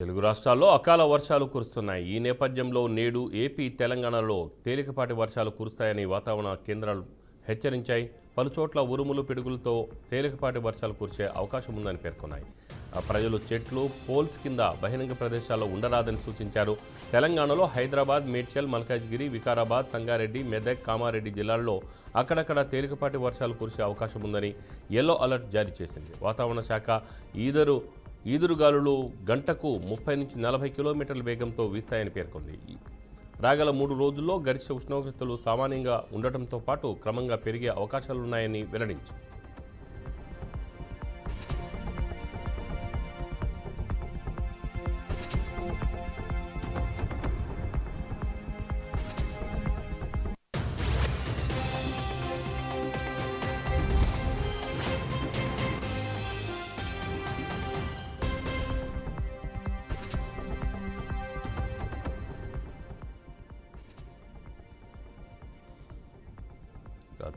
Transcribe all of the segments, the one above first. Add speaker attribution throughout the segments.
Speaker 1: తెలుగు రాష్ట్రాల్లో అకాల వర్షాలు కురుస్తున్నాయి. ఈ నేపథ్యంలో నేడు ఏపీ, తెలంగాణలో తేలికపాటి వర్షాలు కురుస్తాయని వాతావరణ కేంద్రాలు హెచ్చరించాయి. పలుచోట్ల ఉరుములు, పిడుగులతో తేలికపాటి వర్షాలు కురిసే అవకాశం ఉందని పేర్కొన్నాయి. ప్రజలు చెట్లు, పోల్స్ కింద బహిరంగ ప్రదేశాల్లో ఉండరాదని సూచించారు. తెలంగాణలో హైదరాబాద్, మేడ్చల్, మల్కాజ్గిరి, వికారాబాద్, సంగారెడ్డి, మెదక్, కామారెడ్డి జిల్లాల్లో అక్కడక్కడ తేలికపాటి వర్షాలు కురిసే అవకాశం ఉందని యెల్లో అలర్ట్ జారీ చేసింది. వాతావరణ శాఖ ఈదురుగాలులు గంటకు 30 నుంచి 40 కిలోమీటర్ల వేగంతో వీస్తాయని పేర్కొంది. రాగల 3 రోజుల్లో గరిష్ట ఉష్ణోగ్రతలు సామాన్యంగా ఉండటంతో పాటు క్రమంగా పెరిగే అవకాశాలున్నాయని వెల్లడించింది.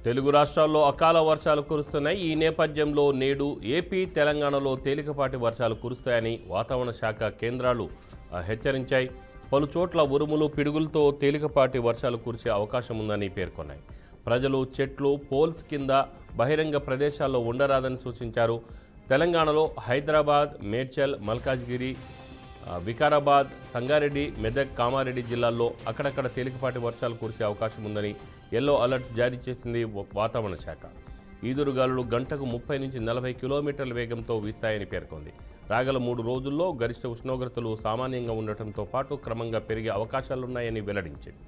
Speaker 1: తెలుగు రాష్ట్రాల్లో అకాల వర్షాలు కురుస్తున్నాయి. ఈ నేపథ్యంలో నేడు ఏపీ, తెలంగాణలో తేలికపాటి వర్షాలు కురుస్తాయని వాతావరణ శాఖ కేంద్రాలు హెచ్చరించాయి. పలు చోట్ల ఉరుములు, పిడుగులతో తేలికపాటి వర్షాలు కురిసే అవకాశం ఉందని పేర్కొన్నాయి. ప్రజలు చెట్లు, పోల్స్ కింద బహిరంగ ప్రదేశాల్లో ఉండరాదని సూచించారు. తెలంగాణలో హైదరాబాద్, మేడ్చల్, మల్కాజ్గిరి, వికారాబాద్, సంగారెడ్డి, మెదక్, కామారెడ్డి జిల్లాల్లో అక్కడక్కడ తేలికపాటి వర్షాలు కురిసే అవకాశం ఉందని యెల్లో అలర్ట్ జారీ చేసింది వాతావరణ శాఖ. ఈదురుగాలులు గంటకు 30 నుంచి 40 కిలోమీటర్ల వేగంతో వీస్తాయని పేర్కొంది. రాగల 3 రోజుల్లో గరిష్ట ఉష్ణోగ్రతలు సామాన్యంగా ఉండటంతో పాటు క్రమంగా పెరిగే అవకాశాలున్నాయని వెల్లడించింది.